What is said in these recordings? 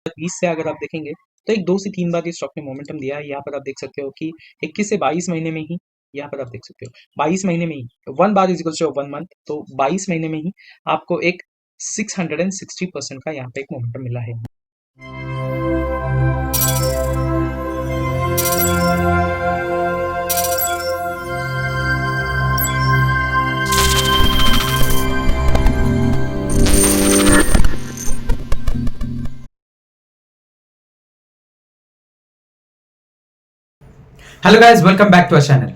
20 से अगर आप देखेंगे तो एक 2 से 3 बार ये स्टॉक ने मोमेंटम दिया है। यहाँ पर आप देख सकते हो कि 21 से 22 महीने में ही, यहाँ पर आप देख सकते हो 22 महीने में ही 1 बार इज इक्वल टू 1 मंथ, तो 22 महीने में ही आपको एक 660% का यहाँ पे एक मोमेंटम मिला है। Hello guys, welcome back to our channel.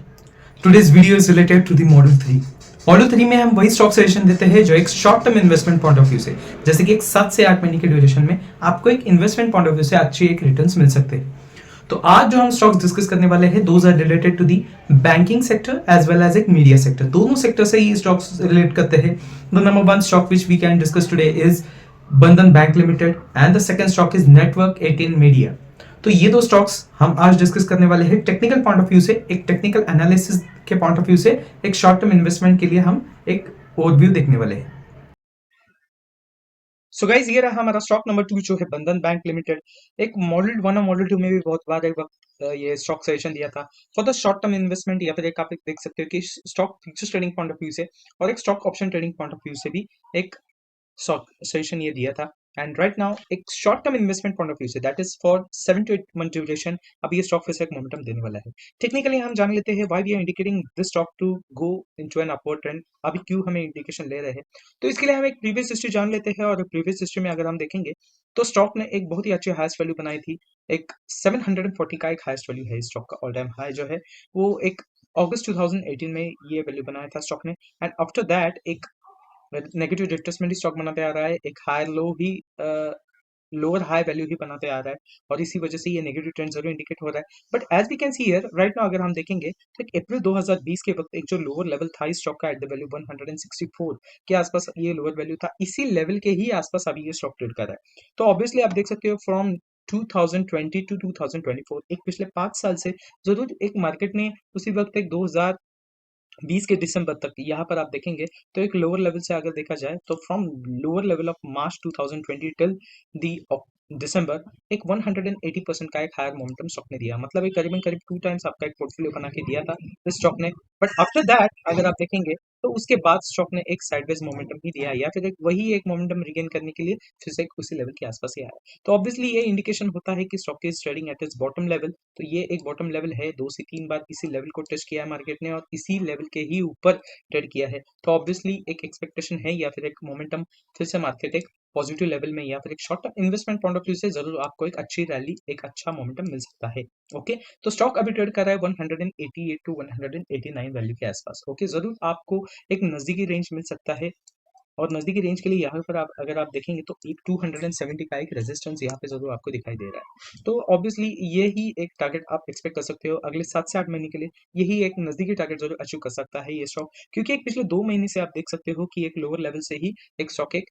Today's video is related to the module 3। Module 3 में हम वही स्टॉक सजेशन देते हैं जो एक short term investment point of view से, जैसे कि एक 7 से 8 महीने के ड्यूरेशन में आपको एक इन्वेस्टमेंट पॉइंट ऑफ व्यू से अच्छी एक रिटर्न्स मिल सकते हैं। तो आज जो हम स्टॉक्स डिस्कस करने वाले हैं those are related to the banking sector as well as एक मीडिया सेक्टर। दोनों सेक्टर से ही स्टॉक्स रिलेट करते हैं। The number one stock which we can discuss today is Bandhan bank limited and the second stock is network 18 media. तो ये दो stocks हम आज डिस्कस करने वाले हैं टेक्निकल पॉइंट ऑफ व्यू से, एक टेक्निकल एनालिसिस के पॉइंट ऑफ व्यू से, एक शॉर्ट टर्म इन्वेस्टमेंट के लिए हम एक ओवरव्यू देखने वाले हैं। सो गाइज, ये रहा हमारा स्टॉक नंबर 2 जो है बंधन बैंक लिमिटेड। एक मॉडल 1 और मॉडल 2 में भी बहुत बार एक वक्त ये स्टॉक सजेशन दिया था for the short term investment, या फिर एक आप देख सकते हो कि stock futures trading point of view से और एक stock option trading point of view से भी एक सजेशन ये दिया था। एंड राइट नाउ एक short term investment point of view से, that is for 7 to 8 month duration, अब ये स्टॉक फिर से एक मोमेंटम देने वाला है। टेक्निकली हम जान लेते हैं why we are indicating this stock to go into an upward trend, अभी क्यों हमें इंडिकेशन ले रहे हैं। तो इसके लिए हम एक प्रीवियस हिस्ट्री जान लेते हैं, और प्रीवियस हिस्ट्री में अगर हम देखेंगे तो स्टॉक ने एक बहुत ही अच्छी हाईएस्ट वैल्यू बनाई थी। एक 740 का एक हाईएस्ट वैल्यू है इस स्टॉक का। ऑल टाइम हाई जो है वो एक अगस्त 2018 में ये वैल्यू बनाया था स्टॉक ने। एंड आफ्टर दैट एक नेगेटिव रिट्रेसमेंट ही स्टॉक बनाते आ रहा है, एक हायर लो ही लोअर हाई वैल्यू ही बनाते आ रहा है, और इसी वजह से ये नेगेटिव ट्रेंड जरूर इंडिकेट हो रहा है। But as we can see here right now, अगर हम देखेंगे तो एक अप्रैल 2020 के वक्त एक जो लोअर लेवल था इस स्टॉक का एट द वैल्यू 164 के आसपास ये लोअर वैल्यू था, इसी लेवल के ही आसपास अभी ये स्टॉक ट्रेड कर रहा है। तो ऑब्वियसली आप देख सकते हो फ्रॉम 2020 टू 2024 एक पिछले 5 साल से जरूर एक मार्केट ने उसी वक्त एक 2020 के दिसंबर तक यहाँ पर आप देखेंगे तो एक लोअर लेवल से अगर देखा जाए तो from lower level of March 2020 till the December एक 180% का एक हायर मोमेंटम स्टॉक ने दिया, मतलब एक करीबन करीब 2 टाइम्स आपका एक पोर्टफोलियो बना के दिया था इस स्टॉक ने। बट आफ्टर दैट अगर आप देखेंगे तो उसके बाद स्टॉक ने एक साइडवेज मोमेंटम ही दिया, या फिर एक वही एक मोमेंटम रिगेन करने के लिए फिर से एक उसी लेवल के आसपास ही आया। तो ऑब्वियसली ये इंडिकेशन होता है कि stock is trading at its bottom level. तो ये एक बॉटम लेवल है, 2 से 3 बार इसी लेवल को टेस्ट किया है मार्केट ने, और इसी लेवल के ही ऊपर ट्रेड किया है। तो ऑब्वियसली एक एक्सपेक्टेशन है या फिर एक मोमेंटम फिर से मार्केट एक पॉजिटिव लेवल में या फिर एक short term investment point of view से जरूर आपको एक अच्छी रैली, एक अच्छा मोमेंटम मिल सकता है। ओके, तो स्टॉक अभी ट्रेड कर रहा है 188 टू 189 वैल्यू के आसपास। ओके, जरूर आपको एक नजदीकी रेंज मिल सकता है, और नजदीकी रेंज के लिए यहाँ पर आप अगर आप देखेंगे तो एक 270 का एक रेजिस्टेंस यहाँ पे जरूर आपको दिखाई दे रहा है। तो ऑब्वियसली ये ही एक टारगेट आप एक्सपेक्ट कर सकते हो अगले 7 से 8 महीने के लिए। यही एक नजदीकी टारगेट जरूर अचीव कर सकता है ये स्टॉक, क्योंकि एक पिछले 2 महीने से आप देख सकते हो कि एक लोअर लेवल से ही एक स्टॉक एक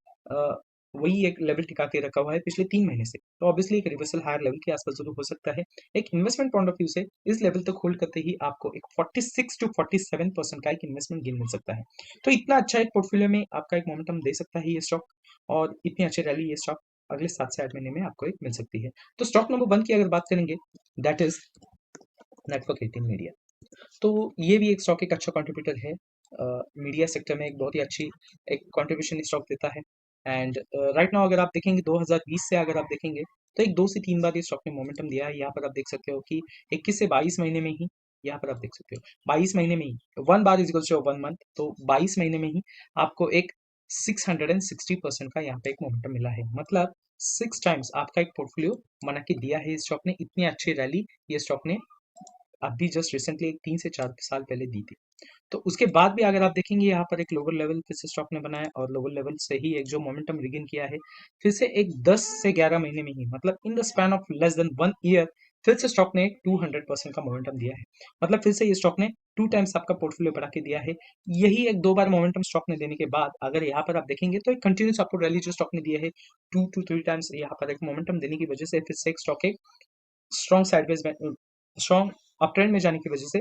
वही एक लेवल टिका के रखा हुआ है पिछले 3 महीने से। तो ऑब्वियसली एक रिवर्सल हायर लेवल के आसपास जरूर हो सकता है। एक इन्वेस्टमेंट पॉइंट ऑफ व्यू से इस लेवल तक होल्ड करते ही आपको एक 46 टू 47% का एक इन्वेस्टमेंट गेन मिल सकता है। तो इतना अच्छा एक पोर्टफोलियो में आपका एक मोमेंटम दे सकता है ये स्टॉक, और इतनी अच्छी रैली ये स्टॉक अगले 7 से 8 महीने में आपको एक मिल सकती है। तो स्टॉक नंबर 1 की अगर बात करेंगे, दैट इज नेटवर्क 18 मीडिया। तो ये भी एक स्टॉक एक अच्छा कंट्रीब्यूटर है। मीडिया सेक्टर में एक बहुत ही अच्छी एक कंट्रीब्यूशन स्टॉक देता है। एंड राइट नाउ अगर आप देखेंगे 2020 से अगर आप देखेंगे तो एक 2 से 3 बार ये स्टॉक ने मोमेंटम दिया है। यहाँ पर आप देख सकते हो कि 21 से 22 महीने में ही, यहाँ पर आप देख सकते हो 22 महीने में ही 1 बार इज इक्वल टू 1 मंथ, तो 22 महीने में ही आपको एक 660% का यहाँ पे एक मोमेंटम मिला है, मतलब 6 टाइम्स आपका एक पोर्टफोलियो बना के दिया है इस स्टॉक ने। इतनी अच्छी रैली ये स्टॉक ने अभी जस्ट रिसेंटली एक 3 से 4 साल पहले दी थी। तो उसके बाद भी अगर आप देखेंगे यहाँ पर एक लोअर लेवल फिर से स्टॉक ने बनाया, और लोअर लेवल से ही एक जो मोमेंटम रिगेन किया है फिर से एक 10 से 11 महीने में ही, मतलब in the span of less than 1 year फिर से स्टॉक ने एक 200% का मोमेंटम दिया है। मतलब फिर से ये स्टॉक ने 2 टाइम्स आपका पोर्टफोलियो बढ़ा के दिया है। यही एक 2 बार मोमेंटम स्टॉक ने देने के बाद अगर यहाँ पर आप देखेंगे तो एक कंटिन्यूस अपवर्ड रैली जो स्टॉक ने दिया है 2 to 3 टाइम्स यहाँ पर एक मोमेंटम देने की वजह से फिर से एक स्टॉक एक strong sideways strong up trend में जाने की वजह से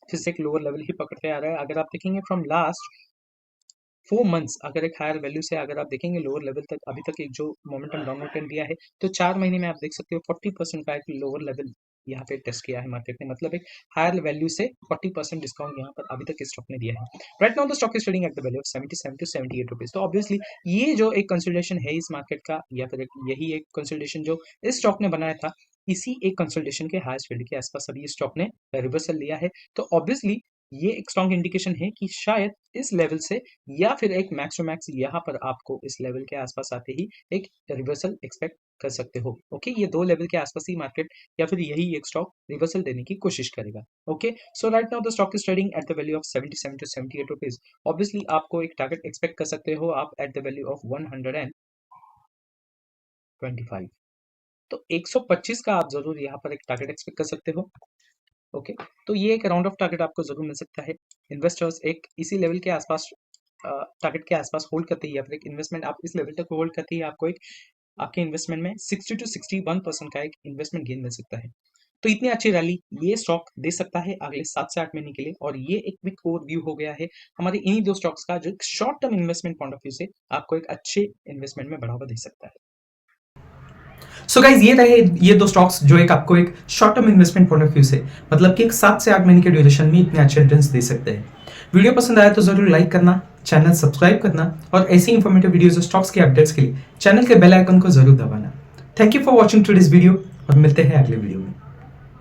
फिर से एक लोअर लेवल ही पकड़ते आ रहा है। अगर आप देखेंगे फ्रॉम लास्ट 4 मंथ्स अगर एक हायर वैल्यू से अगर आप देखेंगे लोअर लेवल तक अभी तक एक जो मोमेंटम डाउनवर्ड ट्रेंड दिया है, तो 4 महीने में आप देख सकते हो 40% का एक लोअर लेवल यहाँ पे टेस्ट किया है मार्केट ने, मतलब एक हायर वैल्यू से 40% डिस्काउंट यहाँ पर अभी तक इस स्टॉक ने दिया है। Right now the stock is trading at the value of 77 to 78 rupees. तो ऑब्वियसली ये जो एक कंसोलिडेशन है इस मार्केट का, या फिर यही एक कंसोलिडेशन जो इस स्टॉक ने बनाया था, इसी एक कंसोलिडेशन के हाईएस्ट वैल्यू के आसपास अभी इस स्टॉक ने रिवर्सल लिया है। तो ऑब्वियसली ये एक स्ट्रॉन्ग इंडिकेशन है कि शायद इस लेवल से या फिर एक मैक्स टू मैक्स यहाँ पर आपको इस लेवल के आसपास आते ही एक रिवर्सल एक्सपेक्ट कर सकते हो। ओके, ये 2 लेवल के आसपास ही मार्केट या फिर यही एक स्टॉक रिवर्सल देने की कोशिश करेगा। Okay, so right now the stock is trading at the value of 77 to 78 rupees. Obviously आपको एक टारगेट एक्सपेक्ट कर सकते हो आप एट द वैल्यू ऑफ 125। तो 125 का आप जरूर यहाँ पर एक टारगेट एक्सपेक्ट कर सकते हो। ओके, तो ये एक राउंड ऑफ टारगेट आपको जरूर मिल सकता है। इन्वेस्टर्स एक इसी लेवल के आसपास टारगेट के आसपास होल्ड करते ही या फिर एक इन्वेस्टमेंट आप इस लेवल तक होल्ड करते ही आपको एक आपके इन्वेस्टमेंट में 60 टू 61% का एक इन्वेस्टमेंट गेन मिल सकता है। तो इतनी अच्छी रैली ये स्टॉक दे सकता है अगले 7 से 8 महीने के लिए, और ये एक क्विक ओवरव्यू हो गया है हमारे इन्हीं 2 स्टॉक्स का जो short term investment point of view से आपको एक अच्छे इन्वेस्टमेंट में बढ़ावा दे सकता है। सो गाइज ये रहे ये 2 स्टॉक्स जो एक आपको एक short term investment point of view से मतलब कि एक 7 से 8 महीने के ड्यूरेशन में इतने अच्छे रिटर्न्स दे सकते हैं। वीडियो पसंद आया तो जरूर लाइक करना, चैनल सब्सक्राइब करना और ऐसी इंफॉर्मेटिव वीडियोस और स्टॉक्स के अपडेट्स के लिए चैनल के बेल आइकन को जरूर दबाना। Thank you for watching today's video और मिलते हैं अगले वीडियो में।